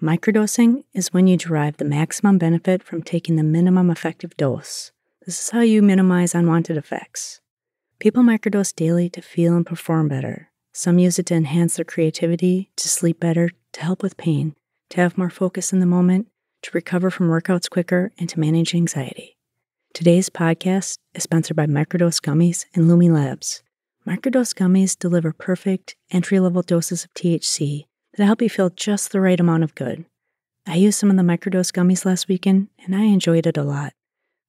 Microdosing is when you derive the maximum benefit from taking the minimum effective dose. This is how you minimize unwanted effects. People microdose daily to feel and perform better. Some use it to enhance their creativity, to sleep better, to help with pain, to have more focus in the moment, to recover from workouts quicker, and to manage anxiety. Today's podcast is sponsored by Microdose Gummies and Lumi Labs. Microdose Gummies deliver perfect, entry-level doses of THC that help you feel just the right amount of good. I used some of the Microdose Gummies last weekend, and I enjoyed it a lot.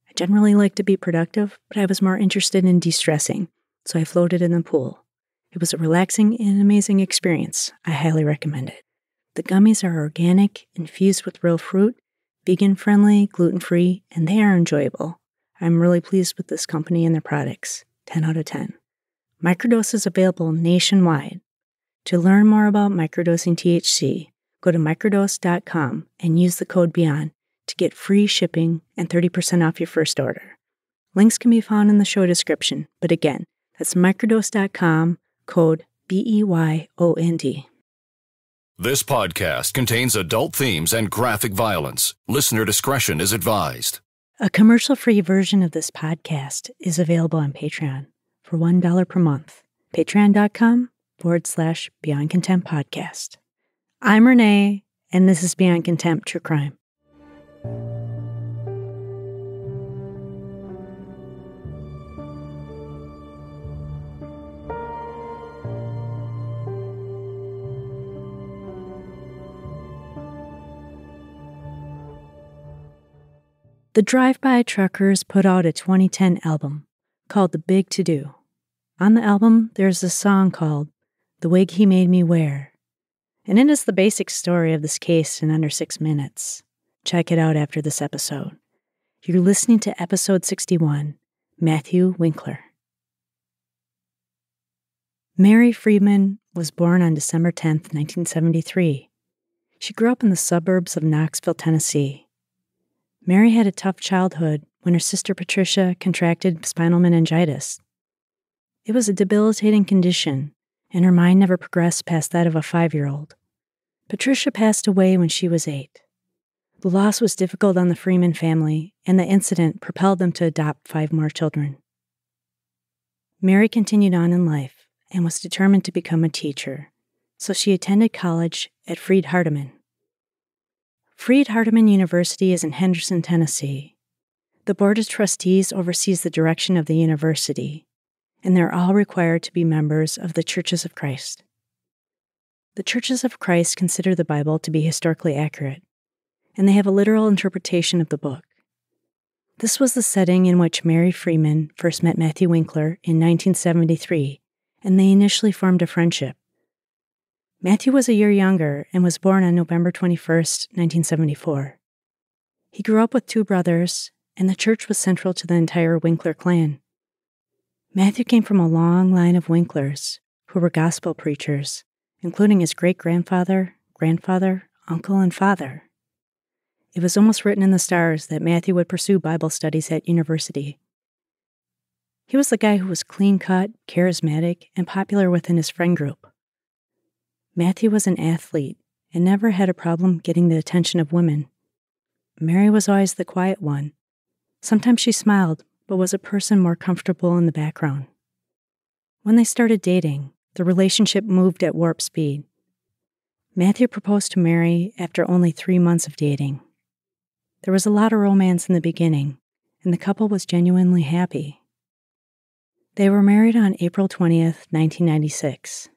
I generally like to be productive, but I was more interested in de-stressing, so I floated in the pool. It was a relaxing and amazing experience. I highly recommend it. The gummies are organic, infused with real fruit, vegan-friendly, gluten-free, and they are enjoyable. I'm really pleased with this company and their products. 10 out of 10. Microdose is available nationwide. To learn more about microdosing THC, go to microdose.com and use the code BEYOND to get free shipping and 30% off your first order. Links can be found in the show description, but again, that's microdose.com, code BEYOND. This podcast contains adult themes and graphic violence. Listener discretion is advised. A commercial-free version of this podcast is available on Patreon for $1 per month. Patreon.com/Beyond Contempt Podcast. I'm Renee, and this is Beyond Contempt True Crime. The Drive-By Truckers put out a 2010 album called The Big To Do. On the album, there's a song called The Wig He Made Me Wear, and it is the basic story of this case in under 6 minutes. Check it out after this episode. You're listening to episode 61, Matthew Winkler. Mary Freeman was born on December 10th, 1973. She grew up in the suburbs of Knoxville, Tennessee. Mary had a tough childhood when her sister Patricia contracted spinal meningitis. It was a debilitating condition, and her mind never progressed past that of a 5-year-old. Patricia passed away when she was 8. The loss was difficult on the Freeman family, and the incident propelled them to adopt 5 more children. Mary continued on in life and was determined to become a teacher, so she attended college at Freed-Hardeman. Freed-Hardeman University is in Henderson, Tennessee. The Board of Trustees oversees the direction of the university, and they're all required to be members of the Churches of Christ. The Churches of Christ consider the Bible to be historically accurate, and they have a literal interpretation of the book. This was the setting in which Mary Freeman first met Matthew Winkler in 1973, and they initially formed a friendship. Matthew was a year younger and was born on November 21st, 1974. He grew up with 2 brothers, and the church was central to the entire Winkler clan. Matthew came from a long line of Winklers who were gospel preachers, including his great-grandfather, grandfather, uncle, and father. It was almost written in the stars that Matthew would pursue Bible studies at university. He was the guy who was clean-cut, charismatic, and popular within his friend group. Matthew was an athlete and never had a problem getting the attention of women. Mary was always the quiet one. Sometimes she smiled, but was a person more comfortable in the background. When they started dating, the relationship moved at warp speed. Matthew proposed to Mary after only 3 months of dating. There was a lot of romance in the beginning, and the couple was genuinely happy. They were married on April 20th, 1996.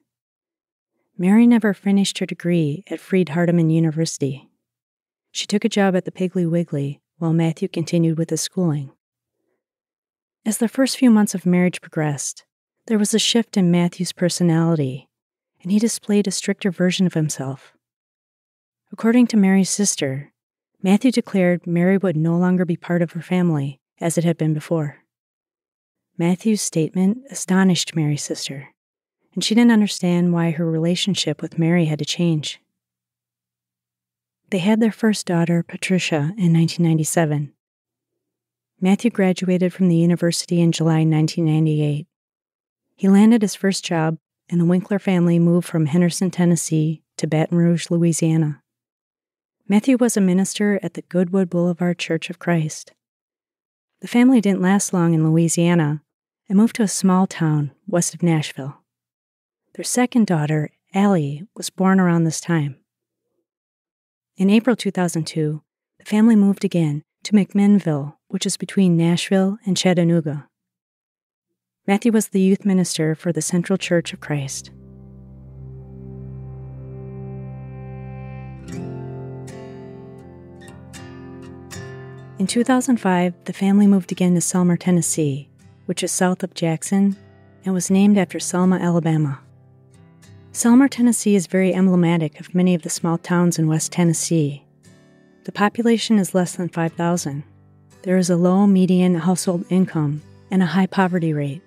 Mary never finished her degree at Freed-Hardeman University. She took a job at the Piggly Wiggly while Matthew continued with his schooling. As the first few months of marriage progressed, there was a shift in Matthew's personality, and he displayed a stricter version of himself. According to Mary's sister, Matthew declared Mary would no longer be part of her family as it had been before. Matthew's statement astonished Mary's sister, and she didn't understand why her relationship with Mary had to change. They had their first daughter, Patricia, in 1997. Matthew graduated from the university in July 1998. He landed his first job, and the Winkler family moved from Henderson, Tennessee to Baton Rouge, Louisiana. Matthew was a minister at the Goodwood Boulevard Church of Christ. The family didn't last long in Louisiana and moved to a small town west of Nashville. Their second daughter, Allie, was born around this time. In April 2002, the family moved again to McMinnville, which is between Nashville and Chattanooga. Matthew was the youth minister for the Central Church of Christ. In 2005, the family moved again to Selmer, Tennessee, which is south of Jackson, and was named after Selma, Alabama. Selmer, Tennessee is very emblematic of many of the small towns in West Tennessee. The population is less than 5,000. There is a low median household income and a high poverty rate.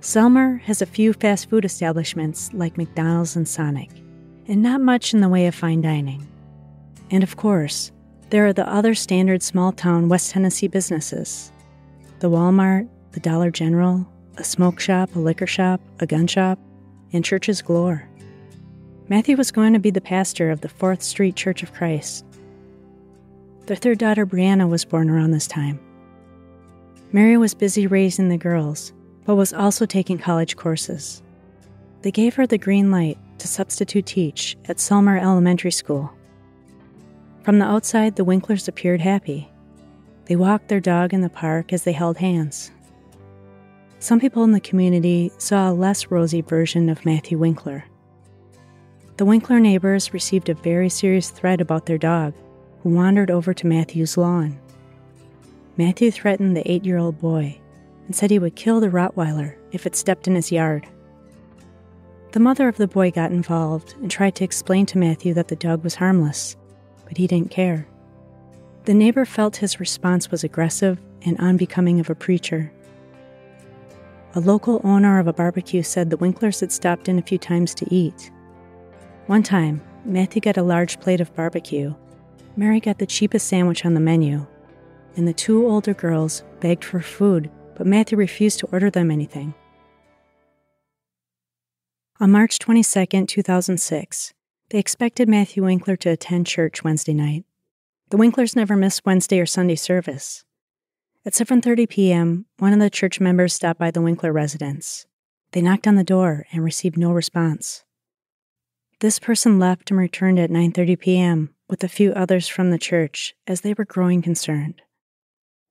Selmer has a few fast food establishments like McDonald's and Sonic, and not much in the way of fine dining. And of course, there are the other standard small-town West Tennessee businesses: the Walmart, the Dollar General, a smoke shop, a liquor shop, a gun shop, and churches galore. Matthew was going to be the pastor of the 4th Street Church of Christ. Their third daughter, Brianna, was born around this time. Mary was busy raising the girls, but was also taking college courses. They gave her the green light to substitute teach at Selmer Elementary School. From the outside, the Winklers appeared happy. They walked their dog in the park as they held hands. Some people in the community saw a less rosy version of Matthew Winkler. The Winkler neighbors received a very serious threat about their dog, who wandered over to Matthew's lawn. Matthew threatened the 8-year-old boy and said he would kill the Rottweiler if it stepped in his yard. The mother of the boy got involved and tried to explain to Matthew that the dog was harmless, but he didn't care. The neighbor felt his response was aggressive and unbecoming of a preacher. A local owner of a barbecue said the Winklers had stopped in a few times to eat. One time, Matthew got a large plate of barbecue. Mary got the cheapest sandwich on the menu, and the 2 older girls begged for food, but Matthew refused to order them anything. On March 22, 2006, they expected Matthew Winkler to attend church Wednesday night. The Winklers never missed Wednesday or Sunday service. At 7:30 p.m., one of the church members stopped by the Winkler residence. They knocked on the door and received no response. This person left and returned at 9:30 p.m. with a few others from the church as they were growing concerned.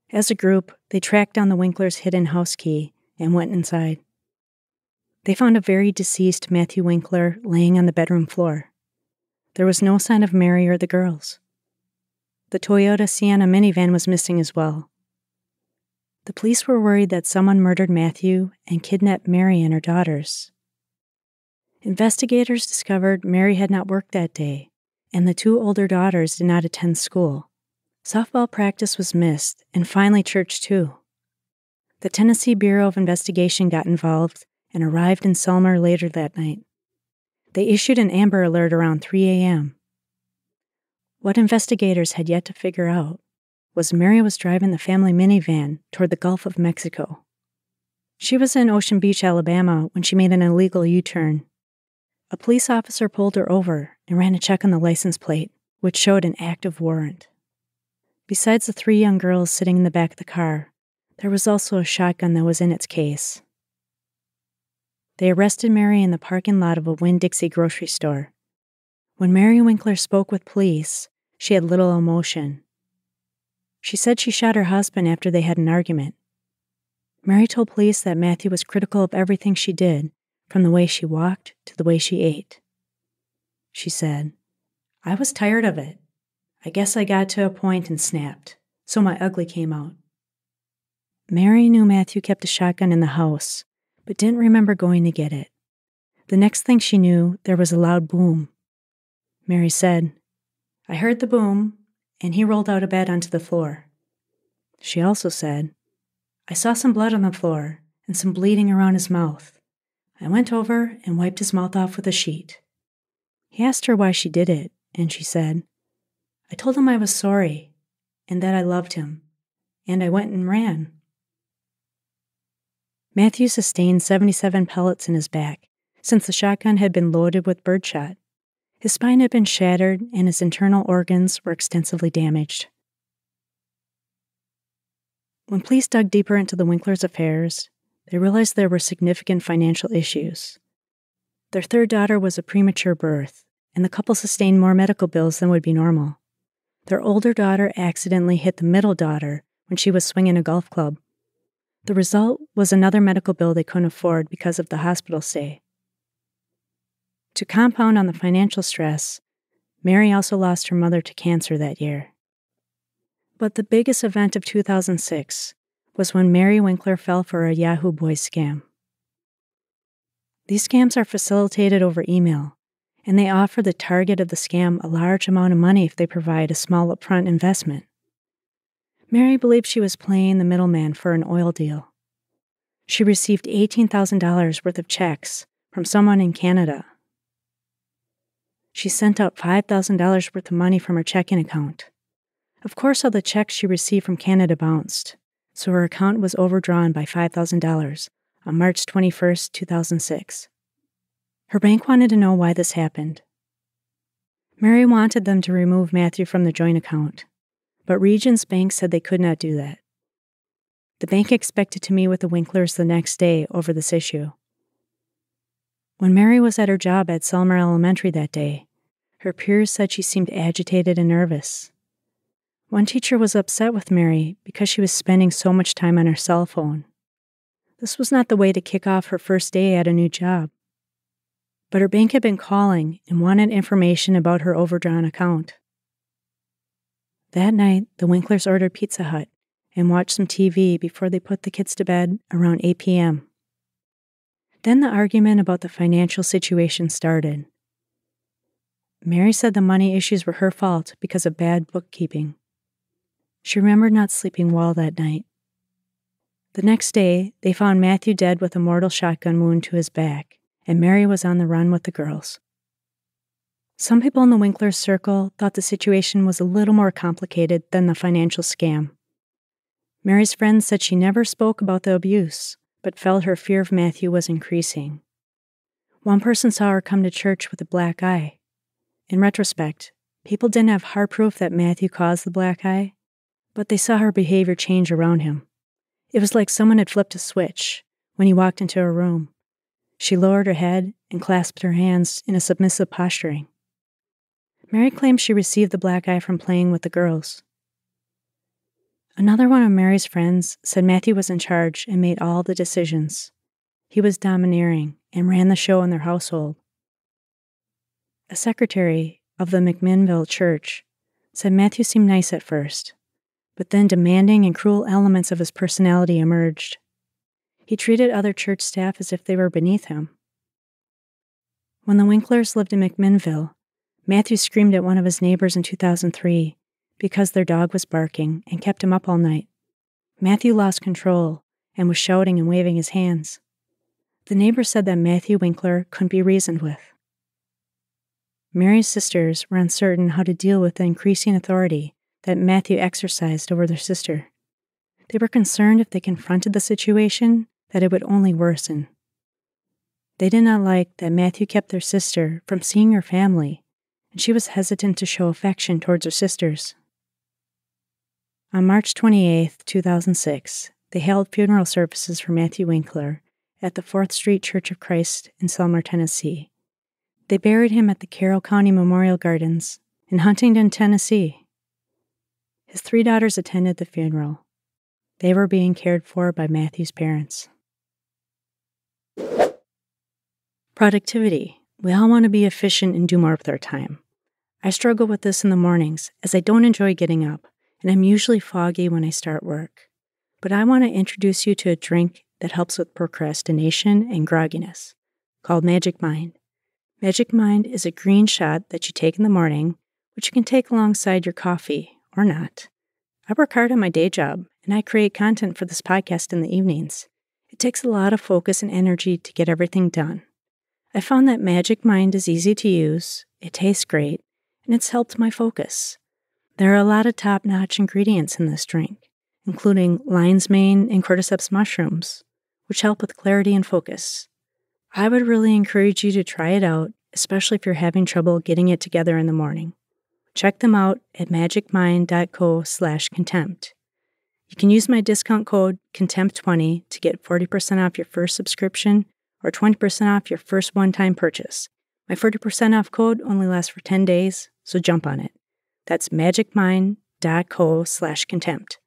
As a group, they tracked down the Winklers' hidden house key and went inside. They found a very deceased Matthew Winkler laying on the bedroom floor. There was no sign of Mary or the girls. The Toyota Sienna minivan was missing as well. The police were worried that someone murdered Matthew and kidnapped Mary and her daughters. Investigators discovered Mary had not worked that day, and the 2 older daughters did not attend school. Softball practice was missed, and finally church too. The Tennessee Bureau of Investigation got involved and arrived in Selmer later that night. They issued an Amber Alert around 3 a.m. What investigators had yet to figure out was Mary was driving the family minivan toward the Gulf of Mexico. She was in Ocean Beach, Alabama, when she made an illegal U-turn. A police officer pulled her over and ran a check on the license plate, which showed an active warrant. Besides the 3 young girls sitting in the back of the car, there was also a shotgun that was in its case. They arrested Mary in the parking lot of a Winn-Dixie grocery store. When Mary Winkler spoke with police, she had little emotion. She said she shot her husband after they had an argument. Mary told police that Matthew was critical of everything she did, from the way she walked to the way she ate. She said, "I was tired of it. I guess I got to a point and snapped, so my ugly came out." Mary knew Matthew kept a shotgun in the house, but didn't remember going to get it. The next thing she knew, there was a loud boom. Mary said, "I heard the boom, and he rolled out of bed onto the floor." She also said, "I saw some blood on the floor and some bleeding around his mouth. I went over and wiped his mouth off with a sheet." He asked her why she did it, and she said, "I told him I was sorry and that I loved him, and I went and ran." Matthew sustained 77 pellets in his back, since the shotgun had been loaded with birdshot. His spine had been shattered and his internal organs were extensively damaged. When police dug deeper into the Winklers' affairs, they realized there were significant financial issues. Their third daughter was a premature birth, and the couple sustained more medical bills than would be normal. Their older daughter accidentally hit the middle daughter when she was swinging a golf club. The result was another medical bill they couldn't afford because of the hospital stay. To compound on the financial stress, Mary also lost her mother to cancer that year. But the biggest event of 2006 was when Mary Winkler fell for a Yahoo Boys scam. These scams are facilitated over email, and they offer the target of the scam a large amount of money if they provide a small upfront investment. Mary believed she was playing the middleman for an oil deal. She received $18,000 worth of checks from someone in Canada. She sent out $5,000 worth of money from her checking account. Of course, all the checks she received from Canada bounced, so her account was overdrawn by $5,000 on March 21, 2006. Her bank wanted to know why this happened. Mary wanted them to remove Matthew from the joint account, but Regions Bank said they could not do that. The bank expected to meet with the Winklers the next day over this issue. When Mary was at her job at Selmer Elementary that day, her peers said she seemed agitated and nervous. One teacher was upset with Mary because she was spending so much time on her cell phone. This was not the way to kick off her first day at a new job. But her bank had been calling and wanted information about her overdrawn account. That night, the Winklers ordered Pizza Hut and watched some TV before they put the kids to bed around 8 p.m. Then the argument about the financial situation started. Mary said the money issues were her fault because of bad bookkeeping. She remembered not sleeping well that night. The next day, they found Matthew dead with a mortal shotgun wound to his back, and Mary was on the run with the girls. Some people in the Winklers' circle thought the situation was a little more complicated than the financial scam. Mary's friends said she never spoke about the abuse, but felt her fear of Matthew was increasing. One person saw her come to church with a black eye. In retrospect, people didn't have hard proof that Matthew caused the black eye, but they saw her behavior change around him. It was like someone had flipped a switch when he walked into her room. She lowered her head and clasped her hands in a submissive posturing. Mary claimed she received the black eye from playing with the girls. Another one of Mary's friends said Matthew was in charge and made all the decisions. He was domineering and ran the show in their household. A secretary of the McMinnville church said Matthew seemed nice at first, but then demanding and cruel elements of his personality emerged. He treated other church staff as if they were beneath him. When the Winklers lived in McMinnville, Matthew screamed at one of his neighbors in 2003 because their dog was barking and kept him up all night. Matthew lost control and was shouting and waving his hands. The neighbor said that Matthew Winkler couldn't be reasoned with. Mary's sisters were uncertain how to deal with the increasing authority that Matthew exercised over their sister. They were concerned if they confronted the situation, that it would only worsen. They did not like that Matthew kept their sister from seeing her family, and she was hesitant to show affection towards her sisters. On March 28, 2006, they held funeral services for Matthew Winkler at the 4th Street Church of Christ in Selmer, Tennessee. They buried him at the Carroll County Memorial Gardens in Huntington, Tennessee. His 3 daughters attended the funeral. They were being cared for by Matthew's parents. Productivity. We all want to be efficient and do more with our time. I struggle with this in the mornings as I don't enjoy getting up, and I'm usually foggy when I start work. But I want to introduce you to a drink that helps with procrastination and grogginess, called Magic Mind. Magic Mind is a green shot that you take in the morning, which you can take alongside your coffee, or not. I work hard on my day job, and I create content for this podcast in the evenings. It takes a lot of focus and energy to get everything done. I found that Magic Mind is easy to use, it tastes great, and it's helped my focus. There are a lot of top-notch ingredients in this drink, including lion's mane and cordyceps mushrooms, which help with clarity and focus. I would really encourage you to try it out, especially if you're having trouble getting it together in the morning. Check them out at magicmind.co/contempt. You can use my discount code CONTEMPT20 to get 40% off your first subscription or 20% off your first one-time purchase. My 40% off code only lasts for 10 days, so jump on it. That's magicmind.co/contempt.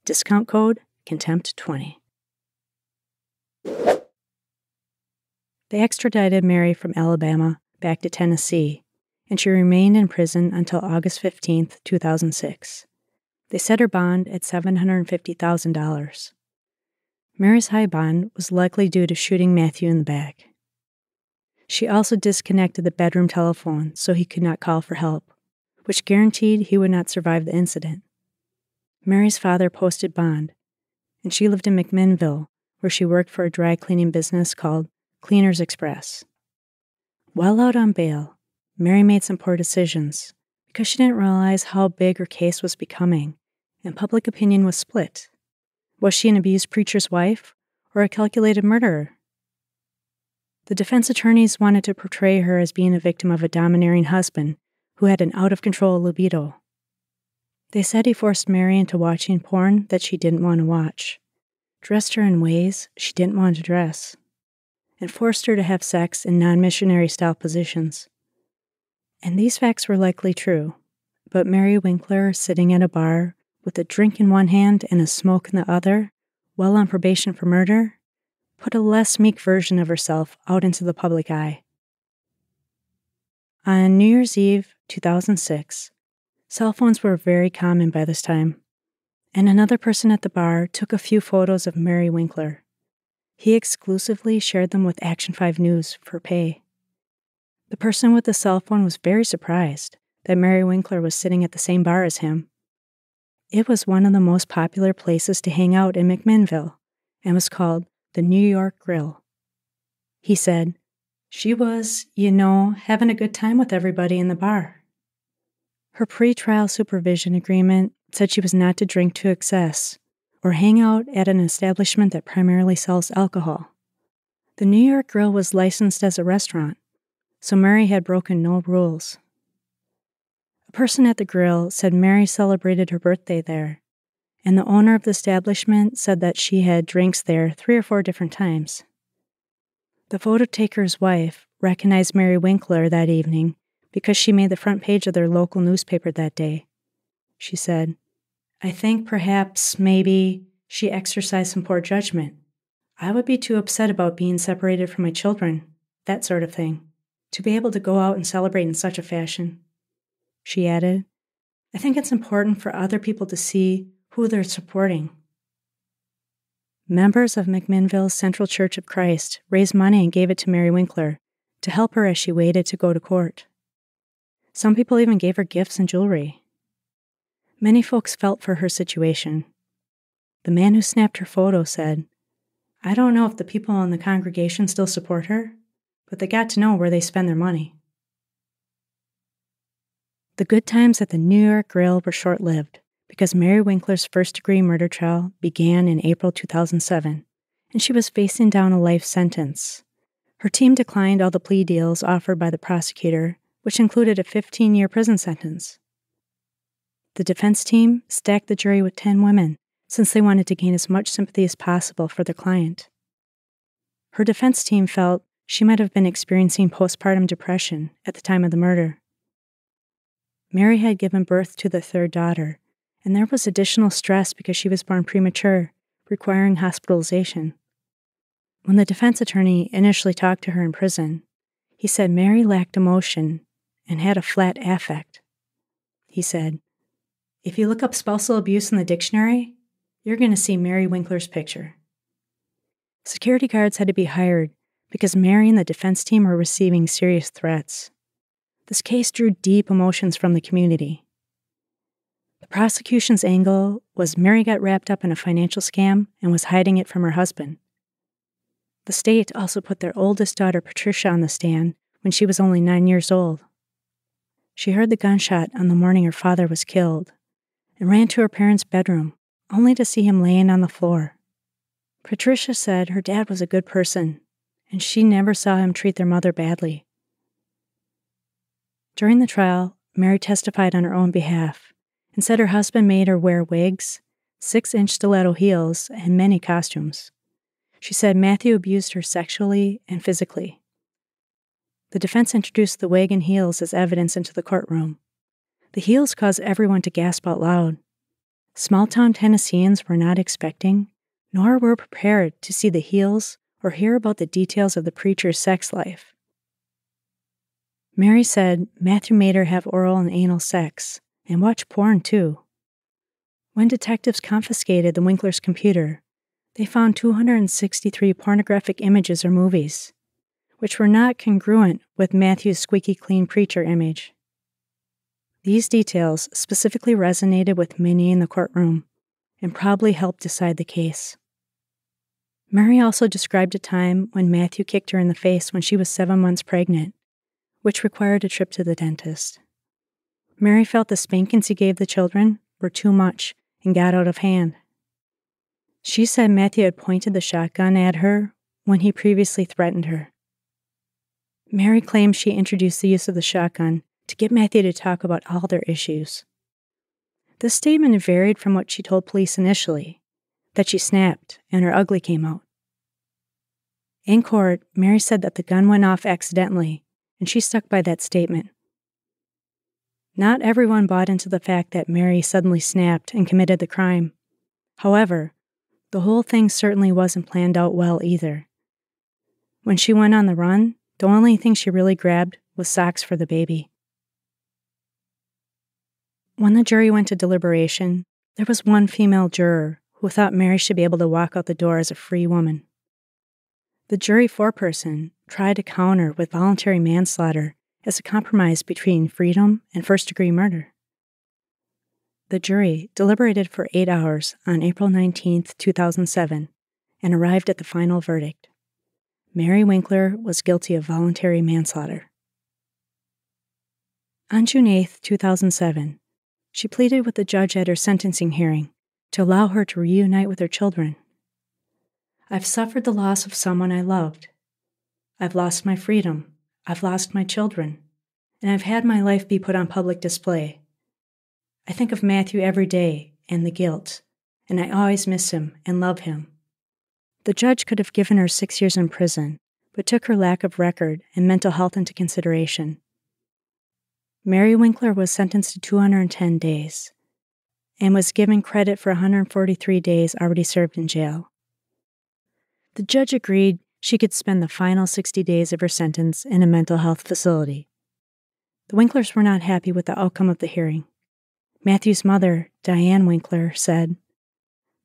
Discount code CONTEMPT20. They extradited Mary from Alabama back to Tennessee, and she remained in prison until August 15, 2006. They set her bond at $750,000. Mary's high bond was likely due to shooting Matthew in the back. She also disconnected the bedroom telephone so he could not call for help, which guaranteed he would not survive the incident. Mary's father posted bond, and she lived in McMinnville, where she worked for a dry cleaning business called Cleaners Express. While out on bail, Mary made some poor decisions because she didn't realize how big her case was becoming, and public opinion was split. Was she an abused preacher's wife or a calculated murderer? The defense attorneys wanted to portray her as being a victim of a domineering husband who had an out-of-control libido. They said he forced Mary into watching porn that she didn't want to watch, dressed her in ways she didn't want to dress, and forced her to have sex in non-missionary style positions. And these facts were likely true, but Mary Winkler, sitting at a bar with a drink in one hand and a smoke in the other, while on probation for murder, put a less meek version of herself out into the public eye. On New Year's Eve, 2006, cell phones were very common by this time, and another person at the bar took a few photos of Mary Winkler. He exclusively shared them with Action 5 News for pay. The person with the cell phone was very surprised that Mary Winkler was sitting at the same bar as him. It was one of the most popular places to hang out in McMinnville and was called the New York Grill. He said, "She was, having a good time with everybody in the bar." Her pre-trial supervision agreement said she was not to drink to excess or hang out at an establishment that primarily sells alcohol. The New York Grill was licensed as a restaurant, so Mary had broken no rules. A person at the grill said Mary celebrated her birthday there, and the owner of the establishment said that she had drinks there 3 or 4 different times. The photo taker's wife recognized Mary Winkler that evening because she made the front page of their local newspaper that day. She said, "I think perhaps, maybe, she exercised some poor judgment. I would be too upset about being separated from my children, that sort of thing, to be able to go out and celebrate in such a fashion." She added, "I think it's important for other people to see who they're supporting." Members of McMinnville's Central Church of Christ raised money and gave it to Mary Winkler to help her as she waited to go to court. Some people even gave her gifts and jewelry. Many folks felt for her situation. The man who snapped her photo said, "I don't know if the people in the congregation still support her, but they got to know where they spend their money." The good times at the New York Grill were short-lived because Mary Winkler's first-degree murder trial began in April 2007, and she was facing down a life sentence. Her team declined all the plea deals offered by the prosecutor, which included a 15-year prison sentence. The defense team stacked the jury with 10 women, since they wanted to gain as much sympathy as possible for their client. Her defense team felt she might have been experiencing postpartum depression at the time of the murder. Mary had given birth to the 3rd daughter, and there was additional stress because she was born premature, requiring hospitalization. When the defense attorney initially talked to her in prison, he said Mary lacked emotion and had a flat affect. He said, "If you look up spousal abuse in the dictionary, you're going to see Mary Winkler's picture." Security guards had to be hired because Mary and the defense team were receiving serious threats. This case drew deep emotions from the community. The prosecution's angle was Mary got wrapped up in a financial scam and was hiding it from her husband. The state also put their oldest daughter, Patricia, on the stand when she was only 9 years old. She heard the gunshot on the morning her father was killed and ran to her parents' bedroom, only to see him laying on the floor. Patricia said her dad was a good person, and she never saw him treat their mother badly. During the trial, Mary testified on her own behalf and said her husband made her wear wigs, 6-inch stiletto heels, and many costumes. She said Matthew abused her sexually and physically. The defense introduced the wig and heels as evidence into the courtroom. The heels caused everyone to gasp out loud. Small-town Tennesseans were not expecting, nor were prepared to see the heels or hear about the details of the preacher's sex life. Mary said Matthew made her have oral and anal sex, and watch porn too. When detectives confiscated the Winkler's computer, they found 263 pornographic images or movies, which were not congruent with Matthew's squeaky clean preacher image. These details specifically resonated with many in the courtroom and probably helped decide the case. Mary also described a time when Matthew kicked her in the face when she was 7 months pregnant, which required a trip to the dentist. Mary felt the spankings he gave the children were too much and got out of hand. She said Matthew had pointed the shotgun at her when he previously threatened her. Mary claims she introduced the use of the shotgun to get Matthew to talk about all their issues. This statement varied from what she told police initially, that she snapped and her ugly came out. In court, Mary said that the gun went off accidentally, and she stuck by that statement. Not everyone bought into the fact that Mary suddenly snapped and committed the crime. However, the whole thing certainly wasn't planned out well either. When she went on the run, the only thing she really grabbed was socks for the baby. When the jury went to deliberation, there was one female juror who thought Mary should be able to walk out the door as a free woman. The jury foreperson tried to counter with voluntary manslaughter as a compromise between freedom and first-degree murder. The jury deliberated for 8 hours on April 19, 2007, and arrived at the final verdict. Mary Winkler was guilty of voluntary manslaughter. On June 8, 2007, she pleaded with the judge at her sentencing hearing to allow her to reunite with her children. "I've suffered the loss of someone I loved. I've lost my freedom. I've lost my children. And I've had my life be put on public display. I think of Matthew every day and the guilt, and I always miss him and love him." The judge could have given her 6 years in prison, but took her lack of record and mental health into consideration. Mary Winkler was sentenced to 210 days and was given credit for 143 days already served in jail. The judge agreed she could spend the final 60 days of her sentence in a mental health facility. The Winklers were not happy with the outcome of the hearing. Matthew's mother, Diane Winkler, said,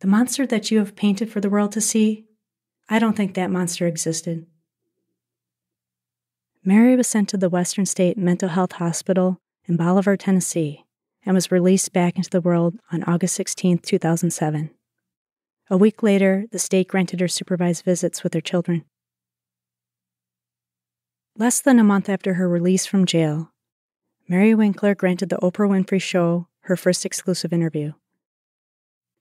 "The monster that you have painted for the world to see, I don't think that monster existed." Mary was sent to the Western State Mental Health Hospital in Bolivar, Tennessee, and was released back into the world on August 16, 2007. A week later, the state granted her supervised visits with her children. Less than a month after her release from jail, Mary Winkler granted the Oprah Winfrey Show her first exclusive interview.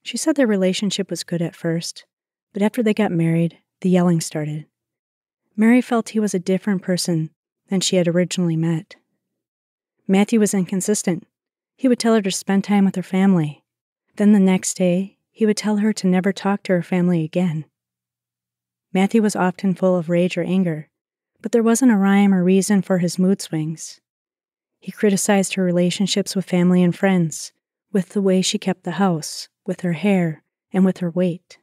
She said their relationship was good at first, but after they got married, the yelling started. Mary felt he was a different person than she had originally met. Matthew was inconsistent. He would tell her to spend time with her family. Then the next day, he would tell her to never talk to her family again. Matthew was often full of rage or anger, but there wasn't a rhyme or reason for his mood swings. He criticized her relationships with family and friends, with the way she kept the house, with her hair, and with her weight.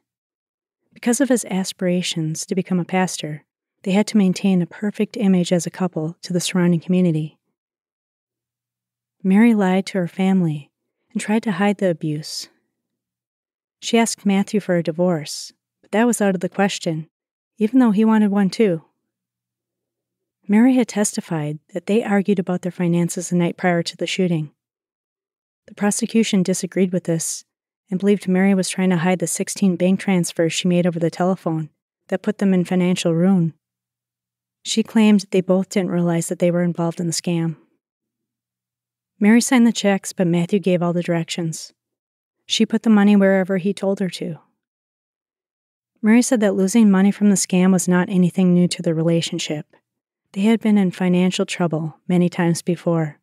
Because of his aspirations to become a pastor, they had to maintain a perfect image as a couple to the surrounding community. Mary lied to her family and tried to hide the abuse. She asked Matthew for a divorce, but that was out of the question, even though he wanted one too. Mary had testified that they argued about their finances the night prior to the shooting. The prosecution disagreed with this and believed Mary was trying to hide the 16 bank transfers she made over the telephone that put them in financial ruin. She claimed they both didn't realize that they were involved in the scam. Mary signed the checks, but Matthew gave all the directions. She put the money wherever he told her to. Mary said that losing money from the scam was not anything new to the relationship, They had been in financial trouble many times before.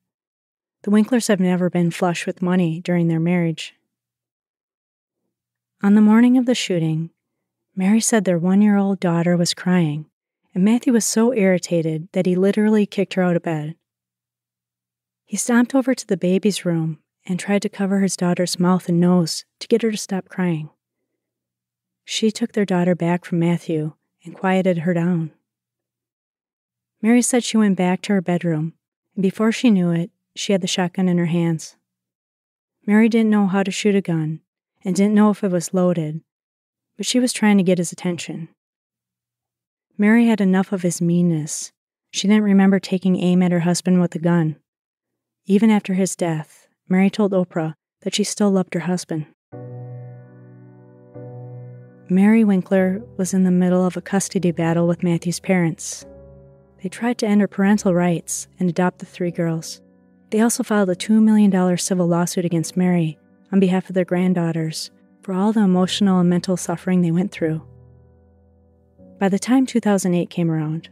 The Winklers have never been flush with money during their marriage. On the morning of the shooting, Mary said their 1-year-old daughter was crying, and Matthew was so irritated that he literally kicked her out of bed. He stomped over to the baby's room and tried to cover his daughter's mouth and nose to get her to stop crying. She took their daughter back from Matthew and quieted her down. Mary said she went back to her bedroom, and before she knew it, she had the shotgun in her hands. Mary didn't know how to shoot a gun and didn't know if it was loaded, but she was trying to get his attention. Mary had enough of his meanness. She didn't remember taking aim at her husband with a gun. Even after his death, Mary told Oprah that she still loved her husband. Mary Winkler was in the middle of a custody battle with Matthew's parents. They tried to end her parental rights and adopt the 3 girls. They also filed a $2 million civil lawsuit against Mary on behalf of their granddaughters for all the emotional and mental suffering they went through. By the time 2008 came around,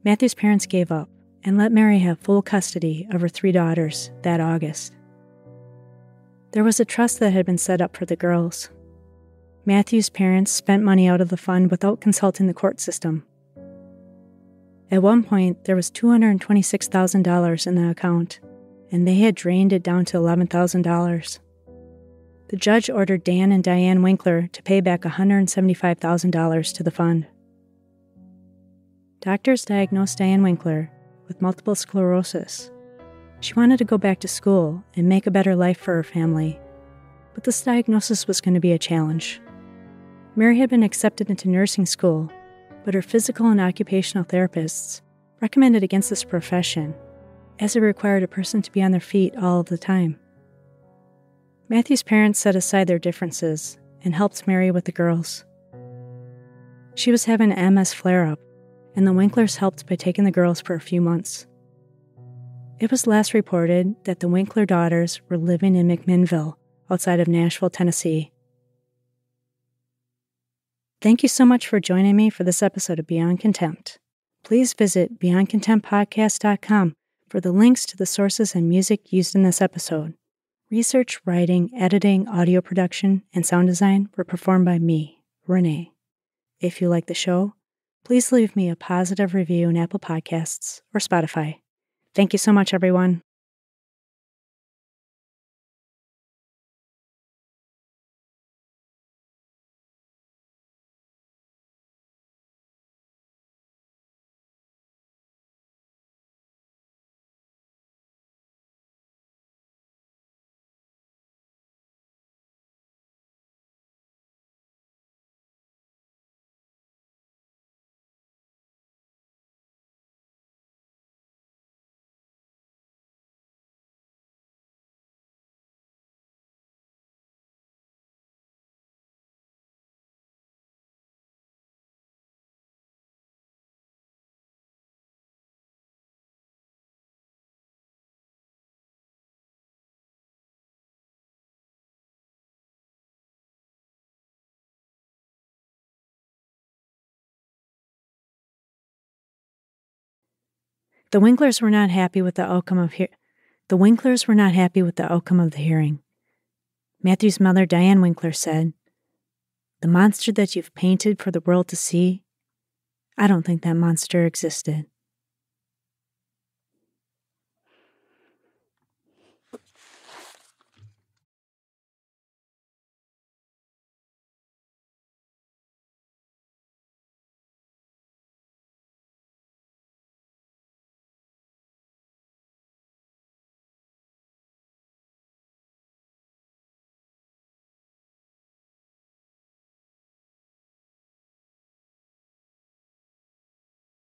Matthew's parents gave up and let Mary have full custody of her 3 daughters that August. There was a trust that had been set up for the girls. Matthew's parents spent money out of the fund without consulting the court system. At one point, there was $226,000 in the account, and they had drained it down to $11,000. The judge ordered Dan and Diane Winkler to pay back $175,000 to the fund. Doctors diagnosed Diane Winkler with multiple sclerosis. She wanted to go back to school and make a better life for her family, but this diagnosis was going to be a challenge. Mary had been accepted into nursing school, but her physical and occupational therapists recommended against this profession, as it required a person to be on their feet all of the time. Matthew's parents set aside their differences and helped Mary with the girls. She was having an MS flare-up, and the Winklers helped by taking the girls for a few months. It was last reported that the Winkler daughters were living in McMinnville, outside of Nashville, Tennessee. Thank you so much for joining me for this episode of Beyond Contempt. Please visit BeyondContemptPodcast.com for the links to the sources and music used in this episode. Research, writing, editing, audio production, and sound design were performed by me, Renee. If you like the show, please leave me a positive review in Apple Podcasts or Spotify. Thank you so much, everyone. The Winklers were not happy with the outcome of the hearing. Matthew's mother, Diane Winkler, said, "The monster that you've painted for the world to see, I don't think that monster existed."